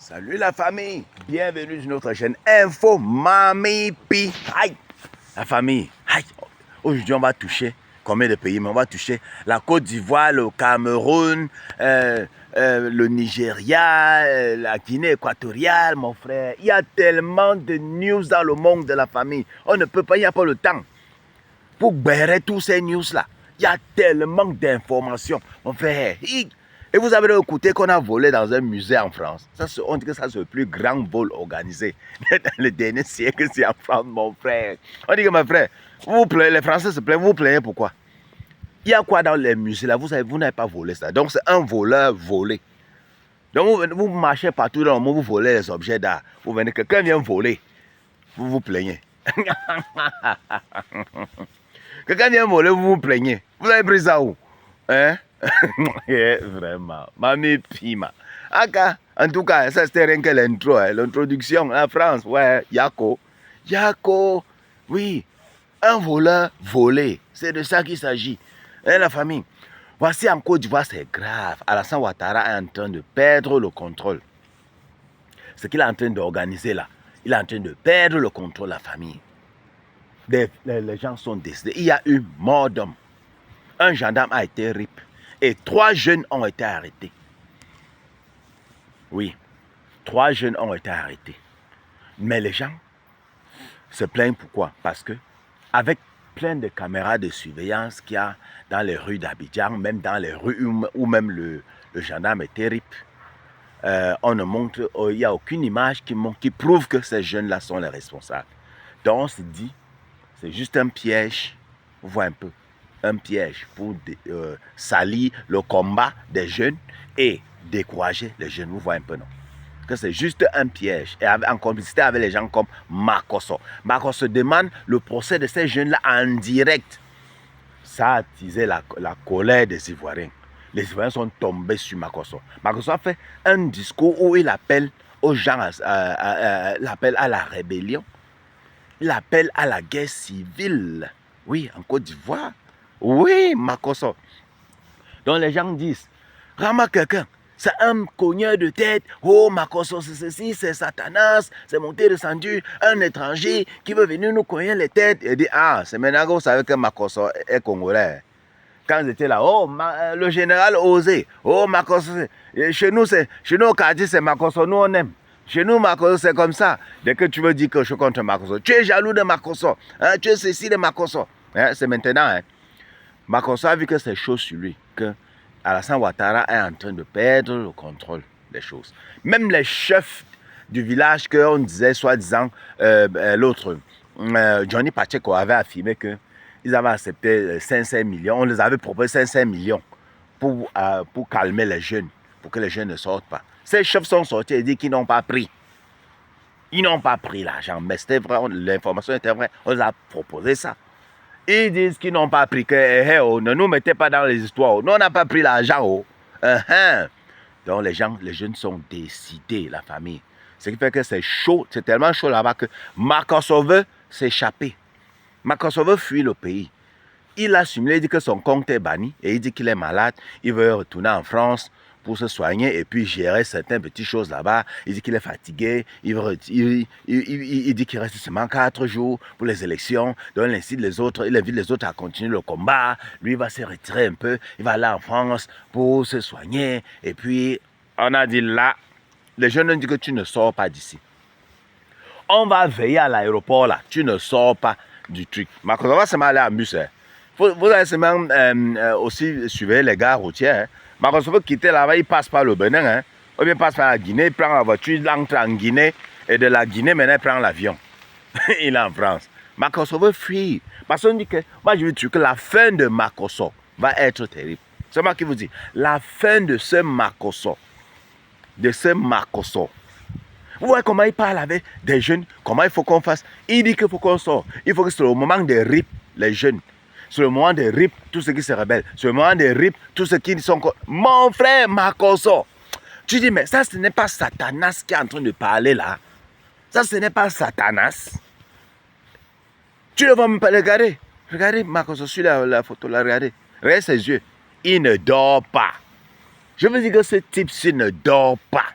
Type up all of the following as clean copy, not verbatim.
Salut la famille, bienvenue sur notre chaîne Info Mami Pi. Aïe, la famille, aïe. Aujourd'hui on va toucher combien de pays? Mais on va toucher la Côte d'Ivoire, le Cameroun, le Nigeria, la Guinée équatoriale, mon frère. Il y a tellement de news dans le monde de la famille. On ne peut pas, il n'y a pas le temps pour bérer tous ces news là. Il y a tellement d'informations, mon frère. Et vous avez écouté qu'on a volé dans un musée en France. Ça, on dit que ça c'est le plus grand vol organisé dans le dernier siècle, c'est en France, mon frère. On dit que, mon frère, vous plaignez, les Français se plaignent, vous plaignez pourquoi? Il y a quoi dans les musées là? Vous savez, vous n'avez pas volé ça. Donc c'est un voleur volé. Donc vous marchez partout dans le monde, vous volez les objets d'art. Vous venez, quelqu'un vient voler, vous vous plaignez. Quelqu'un vient voler, vous vous plaignez. Vous avez pris ça où? Hein? Vraiment, Mami Pima. En tout cas, ça c'était rien que l'intro, l'introduction. La France, ouais, Yako, oui, un voleur volé. C'est de ça qu'il s'agit. La famille, voici en Côte d'Ivoire, c'est grave. Alassane Ouattara est en train de perdre le contrôle. Ce qu'il est en train d'organiser là, il est en train de perdre le contrôle de la famille. Les gens sont décédés. Il y a eu mort d'homme. Un gendarme a été rip. Et 3 jeunes ont été arrêtés. Oui, 3 jeunes ont été arrêtés. Mais les gens se plaignent pourquoi? Parce que avec plein de caméras de surveillance qu'il y a dans les rues d'Abidjan, même dans les rues où même le gendarme était rip, on ne montre, il n'y a aucune image qui prouve que ces jeunes-là sont les responsables. Donc on se dit, c'est juste un piège, vous voyez un peu. Un piège pour salir le combat des jeunes et décourager les jeunes. Vous voyez un peu, non? Que c'est juste un piège. Et en complicité avec les gens comme Makosso. Makosso demande le procès de ces jeunes-là en direct. Ça a attisé la colère des Ivoiriens. Les Ivoiriens sont tombés sur Makosso. Makosso a fait un discours où il appelle aux gens, il appelle à la rébellion. Il appelle à la guerre civile. Oui, en Côte d'Ivoire. Oui, Makosso. Donc les gens disent, ramasse quelqu'un, c'est un cogneur de tête. Oh, Makosso, c'est ceci, c'est Satanas, c'est monté descendu, un étranger qui veut venir nous cogner les têtes. Et dit, ah, c'est maintenant que vous savez que Makosso est congolais. Quand j'étais là, oh, le général Osé, oh, Makosso, chez nous au quartier, c'est Makosso, nous on aime. Chez nous, Makosso, c'est comme ça. Dès que tu veux dire que je suis contre Makosso, tu es jaloux de Makosso, hein, tu es ceci de Makosso. Hein, c'est maintenant, hein. Makosso a vu que c'est chaud sur lui, que Alassane Ouattara est en train de perdre le contrôle des choses. Même les chefs du village qu'on disait, soi-disant, l'autre, Johnny Pacheco avait affirmé qu'ils avaient accepté 500 millions, on les avait proposé 500 millions pour calmer les jeunes, pour que les jeunes ne sortent pas. Ces chefs sont sortis et disent qu'ils n'ont pas pris. Ils n'ont pas pris l'argent, mais c'était vrai, l'information était vraie, on les a proposé ça. Ils disent qu'ils n'ont pas pris, que ne nous mettez pas dans les histoires. Nous, on n'a pas pris l'argent. Donc, les jeunes sont décidés, la famille. Ce qui fait que c'est chaud, c'est tellement chaud là-bas que Makosso veut s'échapper. Makosso veut fuir le pays. Il a simulé, il dit que son compte est banni et il dit qu'il est malade. Il veut retourner en France pour se soigner et puis gérer certaines petites choses là-bas. Il dit qu'il est fatigué, il dit qu'il reste seulement 4 jours pour les élections. Donc il invite les autres à continuer le combat. Lui, il va se retirer un peu, il va aller en France pour se soigner. Et puis, on a dit là, les jeunes ont dit que tu ne sors pas d'ici. On va veiller à l'aéroport là, tu ne sors pas du truc. Makosso va seulement aller en bus. Hein. Vous allez seulement aussi surveiller les gares routières. Hein. Makosso veut quitter là-bas, il passe par le Bénin, hein. Ou bien il passe par la Guinée, il prend la voiture, il entre en Guinée, et de la Guinée, maintenant il prend l'avion. Il est en France. Makosso veut fuir. Parce qu'on dit que, moi je veux dire que la fin de Makosso va être terrible. C'est moi qui vous dis, la fin de ce Makosso, vous voyez comment il parle avec des jeunes, comment il faut qu'on fasse. Il dit qu'il faut qu'on sorte. Il faut que c'est le moment de rip les jeunes. C'est le moment de rip tous ceux qui se rebellent. C'est le moment de rip tous ceux qui sont... Mon frère Makosso. Tu dis, mais ça, ce n'est pas Satanas qui est en train de parler là. Ça, ce n'est pas Satanas. Tu ne vas même pas le regarder. Regardez Makosso sur la photo, là, regardez. Regardez ses yeux. Il ne dort pas. Je veux dire que ce type-ci ne dort pas.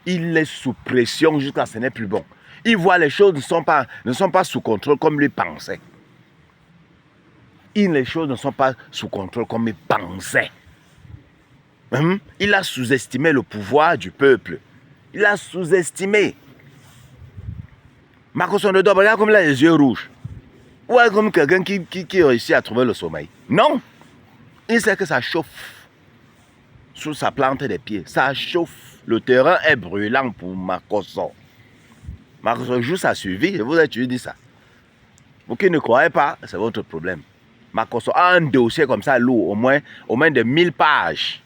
Il est sous pression jusqu'à ce n'est plus bon. Il voit les choses ne sont pas sous contrôle comme lui pensait. Les choses ne sont pas sous contrôle comme il pensait. Il a sous-estimé le pouvoir du peuple. Il a sous-estimé. Makoso Ndodo, regarde comme il a les yeux rouges. Ou comme quelqu'un qui réussit à trouver le sommeil. Non. Il sait que ça chauffe sous sa plante des pieds. Ça chauffe. Le terrain est brûlant pour Makoso. Makoso joue sa survie. Je vous ai toujours dit ça. Vous qui ne croyez pas, c'est votre problème. Makoso a un dossier comme ça lourd, au moins de 1000 pages.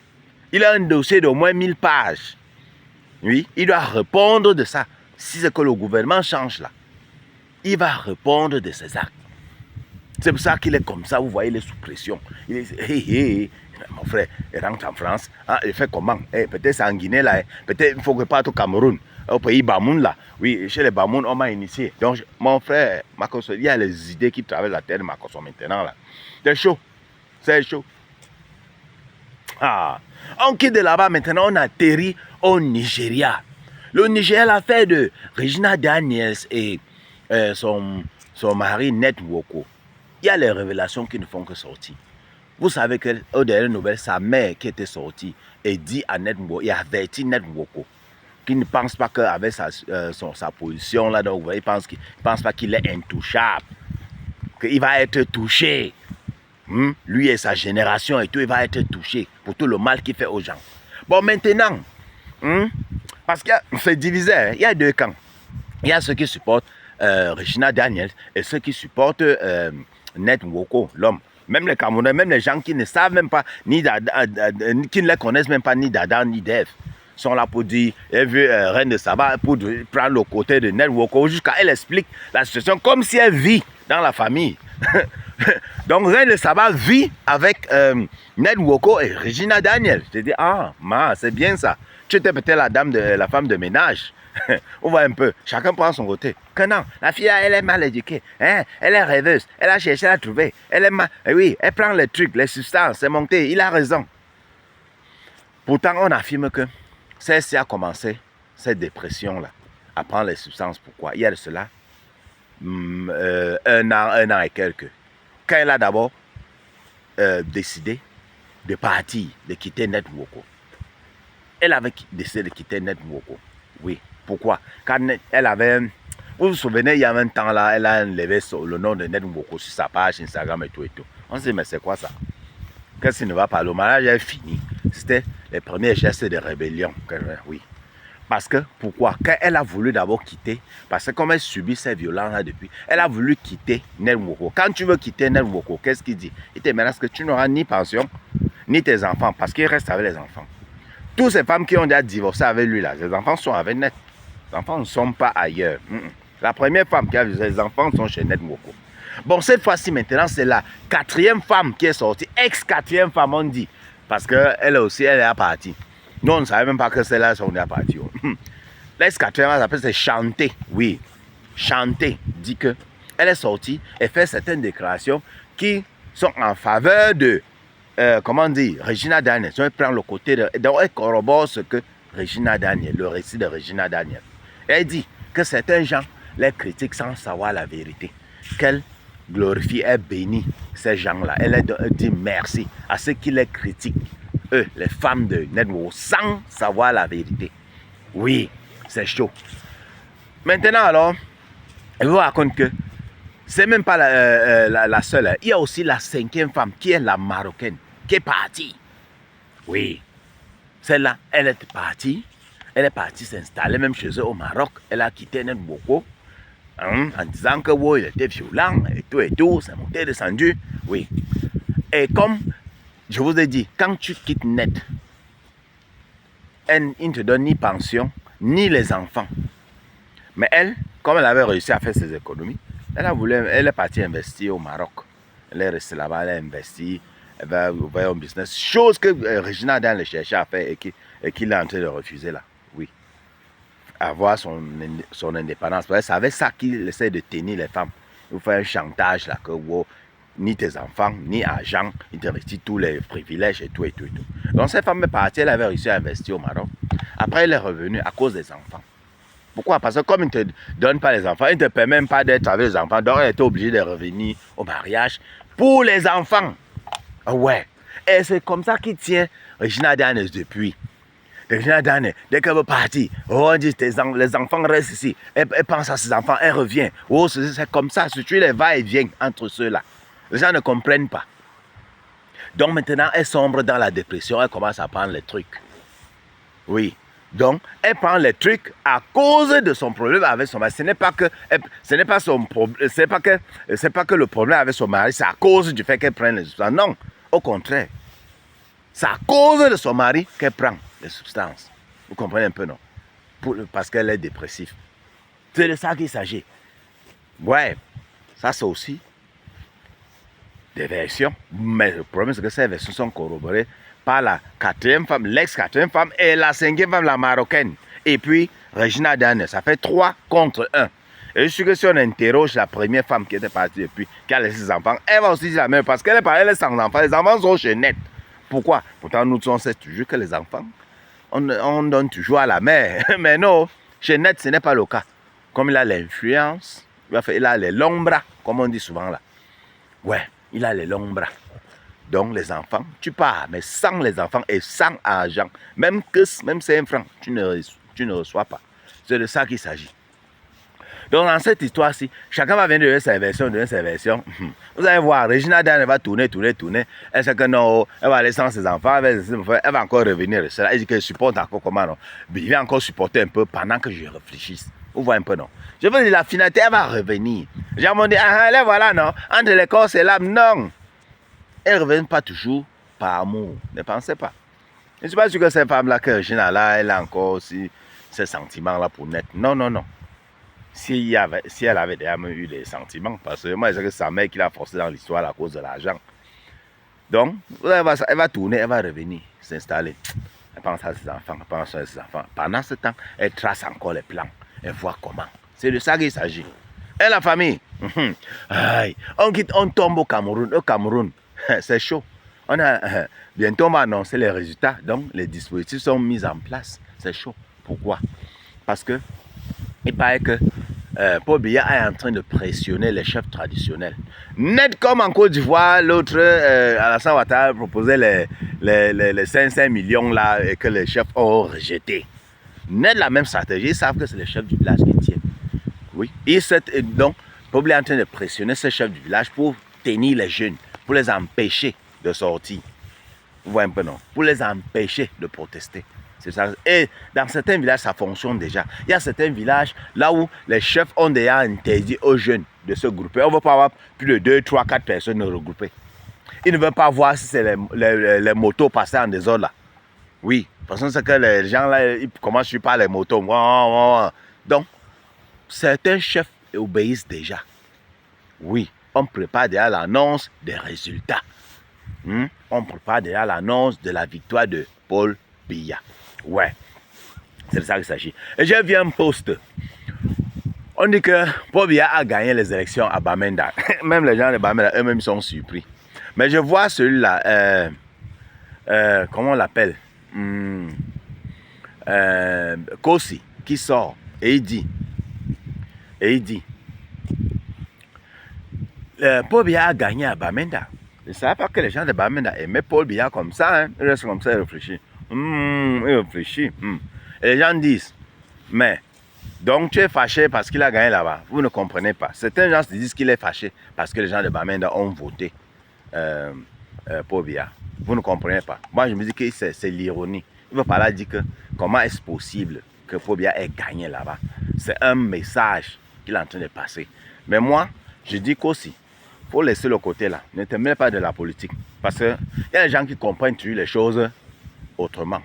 Il a un dossier d'au moins 1000 pages. Oui, il doit répondre de ça. Si c'est que le gouvernement change là, il va répondre de ses actes. C'est pour ça qu'il est comme ça, vous voyez, il est sous pression. Il est, mon frère, il rentre en France, hein, il fait comment? Peut-être c'est en Guinée là, peut-être il faut que parte au Cameroun, au pays Bamoun là. Oui, chez les Bamoun, on m'a initié. Donc, mon frère, Makoso, il y a les idées qui traversent la terre de Makoso maintenant là. C'est chaud, c'est chaud. Ah, on quitte de là-bas maintenant, on atterrit au Nigeria. Le Nigeria, l'affaire de Regina Daniels et son mari Ned Nwoko. Il y a les révélations qui ne font que sortir. Vous savez qu'aux dernières nouvelles, sa mère qui était sortie et dit à Ned Nwoko, et avertit Ned Nwoko, qui ne pense pas qu'avec sa position là, donc, il ne pense pas qu'il est intouchable, qu'il va être touché. Lui et sa génération et tout, il va être touché pour tout le mal qu'il fait aux gens. Bon, maintenant, parce que c'est divisé, hein, il y a deux camps. Il y a ceux qui supportent Regina Daniels et ceux qui supportent Ned Nwoko, l'homme. Même les Camerounais, même les gens qui ne savent même pas, qui ne les connaissent même pas, ni Dada, ni Dev, sont là pour dire, elle veut Reine de Saba, pour prendre le côté de Ned Nwoko, jusqu'à elle explique la situation comme si elle vit dans la famille. Donc Reine de Saba vit avec Ned Nwoko et Regina Daniels. Je dis, ah, c'est bien ça. Tu étais peut-être la femme de ménage. On voit un peu, chacun prend son côté. Que non, la fille, elle est mal éduquée, hein? Elle est rêveuse, elle a cherché à trouver, elle est mal, oui, elle prend les trucs, les substances, c'est monté, il a raison. Pourtant, on affirme que celle-ci a commencé cette dépression-là, à prendre les substances. Pourquoi? Il y a de cela un an et quelques. Quand elle a d'abord décidé de partir, de quitter Ned Nwoko. Elle avait décidé de quitter Ned Nwoko. Oui. Pourquoi? Quand elle avait... Vous vous souvenez, il y a un temps là, elle a enlevé le nom de Ned Nwoko sur sa page Instagram et tout et tout. On se dit, mais c'est quoi ça? Qu'est-ce qui ne va pas? Le mariage est fini. C'était les premiers gestes de rébellion. Oui. Parce que, pourquoi? Quand elle a voulu d'abord quitter, parce que comme elle subit ces violences-là depuis, elle a voulu quitter Ned Nwoko. Quand tu veux quitter Ned Nwoko, qu'est-ce qu'il dit? Il te menace que tu n'auras ni pension, ni tes enfants, parce qu'il reste avec les enfants. Toutes ces femmes qui ont déjà divorcé avec lui, là, les enfants sont avec Ned. Les enfants ne sont pas ailleurs. La première femme qui a vu les enfants sont chez Ned Nwoko. Bon, cette fois-ci, maintenant, c'est la quatrième femme qui est sortie. Ex-quatrième femme, on dit. Parce qu'elle aussi, elle est partie. Nous, on ne savait même pas que celle-là, on est partie. L'ex-quatrième, elle s'appelle, c'est Chanté. Oui, Chanté dit que elle est sortie et fait certaines déclarations qui sont en faveur de, comment dire, Regina Daniels. Elle prend le côté de... Donc, elle corrobore ce que Regina Daniels, le récit de Regina Daniels. Elle dit que certains gens les critiquent sans savoir la vérité. Qu'elle glorifie et bénit ces gens-là. Elle dit merci à ceux qui les critiquent, eux, les femmes de Ned Nwoko, sans savoir la vérité. Oui, c'est chaud. Maintenant, alors, je vous raconte que c'est même pas la seule. Il y a aussi la cinquième femme qui est la Marocaine, qui est partie. Oui, celle-là, elle est partie. Elle est partie s'installer même chez eux au Maroc. Elle a quitté Ned Nwoko en disant que oui, il était violent et tout, c'est monté, descendu. Oui. Et comme je vous ai dit, quand tu quittes Ned, il ne te donne ni pension, ni les enfants. Mais elle, comme elle avait réussi à faire ses économies, elle est partie investir au Maroc. Elle est restée là-bas, elle a investi, elle va ouvrir un business. Chose que Regina Daniels cherchait à faire et qu'il est en train de refuser là. Oui. Avoir son indépendance. C'est avec ça qu'il essaie de tenir les femmes. Il faut faire un chantage là, que wow, ni tes enfants, ni argent. Il te retire tous les privilèges et tout, et tout, et tout. Donc cette femme est partie, elle avait réussi à investir au Maroc. Après, elle est revenue à cause des enfants. Pourquoi? Parce que comme il ne te donne pas les enfants, il ne te permet même pas d'être avec les enfants. Donc elle était obligée de revenir au mariage pour les enfants. Ouais. Et c'est comme ça qu'il tient Regina Danes depuis. Regina Danes, dès qu'elle veut partir, on dit les enfants restent ici. Elle pense à ses enfants, elle revient. Oh, c'est comme ça, surtout les va-et-vient entre ceux-là. Les gens ne comprennent pas. Donc maintenant, elle sombre dans la dépression, elle commence à prendre les trucs. Oui. Donc, elle prend les trucs à cause de son problème avec son mari. Ce n'est pas que le problème avec son mari, c'est à cause du fait qu'elle prenne les substances. Non, au contraire. C'est à cause de son mari qu'elle prend les substances. Vous comprenez un peu, non? Parce qu'elle est dépressive. C'est de ça qu'il s'agit. Ouais, ça c'est aussi des versions. Mais le problème, c'est que ces versions sont corroborées par la quatrième femme, l'ex-quatrième femme et la cinquième femme, la marocaine. Et puis, Regina Danes. Ça fait 3 contre 1. Et je suis sûr que si on interroge la première femme qui était partie depuis, qui a laissé ses enfants, elle va aussi dire la même, parce qu'elle est partie, elle est sans enfants. Les enfants sont chez Net. Pourquoi? Pourtant, nous, on sait toujours que les enfants, on donne toujours à la mère. Mais non, chez Net, ce n'est pas le cas. Comme il a l'influence, il a les longs bras, comme on dit souvent là. Ouais, il a les longs bras. Donc les enfants, tu pars, mais sans les enfants et sans argent, même 5 francs, tu ne reçois pas. C'est de ça qu'il s'agit. Donc dans cette histoire-ci, chacun va venir donner sa version, Vous allez voir, Regina Danes va tourner. Elle sait que non, elle va aller sans ses enfants, elle va encore revenir. Elle dit qu'elle supporte encore comment non. Il va encore supporter un peu pendant que je réfléchisse. Vous voyez un peu non. Je veux dire, la finalité, elle va revenir. Les gens vont dire, elle voilà non, entre les corps et l'âme, non. Elles ne reviennent pas toujours par amour. Ne pensez pas. Je ne suis pas sûr que cette femme-là, que Regina là, elle a encore aussi ces sentiments-là pour Net. Non. Si elle avait déjà eu des sentiments, parce que moi, je sais que c'est sa mère qui l'a forcé dans l'histoire à cause de l'argent. Donc, elle va tourner, elle va revenir, s'installer. Elle pense à ses enfants, Pendant ce temps, elle trace encore les plans. Elle voit comment. C'est de ça qu'il s'agit. Et la famille, on tombe au Cameroun. C'est chaud. Bientôt, on va annoncer les résultats. Donc, les dispositifs sont mis en place. C'est chaud. Pourquoi? Parce que il paraît que Paul Biya est en train de pressionner les chefs traditionnels. Net comme en Côte d'Ivoire, l'autre, Alassane Ouattara, proposait les 500 millions là et que les chefs ont rejeté. Net la même stratégie, ils savent que c'est les chefs du village qui tiennent. Oui. Donc, Paul Biya est en train de pressionner ces chefs du village pour tenir les jeunes, pour les empêcher de sortir. Vous voyez un peu, non? Pour les empêcher de protester. C'est ça. Et dans certains villages, ça fonctionne déjà. Il y a certains villages là où les chefs ont déjà interdit aux jeunes de se grouper. On ne veut pas avoir plus de 2, 3, 4 personnes regroupées. Ils ne veulent pas voir si c'est les motos passées en désordre là. Oui, parce que c'est que les gens là, ils commencent à suivre par les motos. Donc, certains chefs obéissent déjà. Oui, on prépare déjà l'annonce des résultats. On prépare déjà l'annonce de la victoire de Paul Biya. Ouais, c'est de ça qu'il s'agit. Et j'ai vu un post. On dit que Paul Biya a gagné les élections à Bamenda. Même les gens de Bamenda eux-mêmes sont surpris. Mais je vois celui-là, comment on l'appelle, Kossi, qui sort et il dit, Paul Biya a gagné à Bamenda. Je ne savais pas que les gens de Bamenda aimaient Paul Biya comme ça. Ils restent comme ça, ils réfléchissent. Il réfléchit. Et les gens disent, mais, donc tu es fâché parce qu'il a gagné là-bas. Vous ne comprenez pas. Certains gens se disent qu'il est fâché parce que les gens de Bamenda ont voté Paul Biya. Vous ne comprenez pas. Moi, je me dis que c'est l'ironie. Il ne veut pas là dire que comment est-ce possible que Paul Biya ait gagné là-bas. C'est un message qu'il est en train de passer. Mais moi, je dis qu'aussi, il faut laisser le côté là. Ne te mêle pas de la politique. Parce qu'il y a des gens qui comprennent les choses autrement.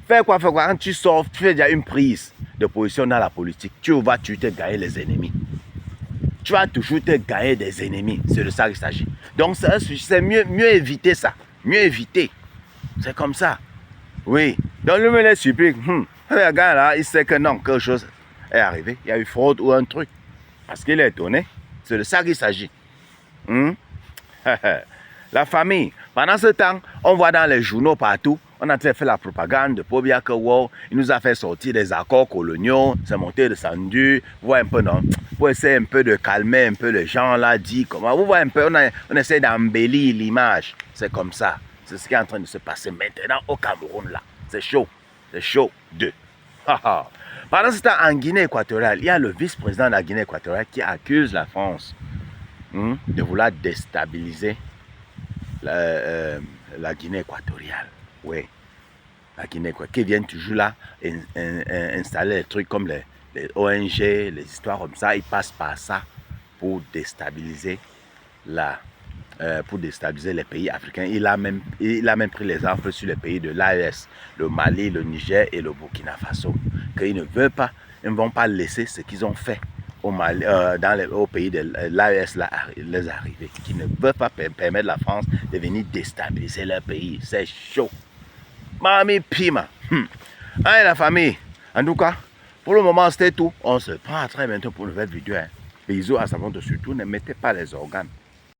Fais quoi? Quand tu sors, tu fais déjà une prise de position dans la politique. Tu vas te gagner les ennemis. Tu vas toujours te gagner des ennemis. C'est de ça qu'il s'agit. Donc c'est mieux éviter ça. Mieux éviter. C'est comme ça. Oui. Donc le me surpris. Le gars là, il sait que non, quelque chose est arrivé. Il y a eu fraude ou un truc. Parce qu'il est étonné. C'est de ça qu'il s'agit. La famille. Pendant ce temps, on voit dans les journaux partout, on a fait la propagande de Pobia que wow, il nous a fait sortir des accords coloniaux, c'est monté descendu, vous voyez un peu, non? Pour essayer un peu de calmer un peu les gens là, dit comment, vous voyez un peu, on essaie d'embellir l'image. C'est comme ça. C'est ce qui est en train de se passer maintenant au Cameroun là. C'est chaud. C'est chaud. Pendant ce temps, en Guinée équatoriale, il y a le vice-président de la Guinée équatoriale qui accuse la France de vouloir déstabiliser la Guinée équatoriale. Oui, la Guinée équatoriale, qui viennent toujours là installer des trucs comme les ONG, les histoires comme ça. Ils passent par ça pour déstabiliser les pays africains. Il a même pris l'exemple sur les pays de l'AES, le Mali, le Niger et le Burkina Faso, qu'ils ne veulent pas, ils ne vont pas laisser ce qu'ils ont fait au Mali, au pays de l'AES les arriver, qui ne veulent pas permettre à la France de venir déstabiliser leur pays. C'est chaud. Mami Pima. Hein, la famille. En tout cas, pour le moment, c'était tout. On se prend à très bientôt pour une nouvelle vidéo. Bisous à savon de surtout. Ne mettez pas les organes.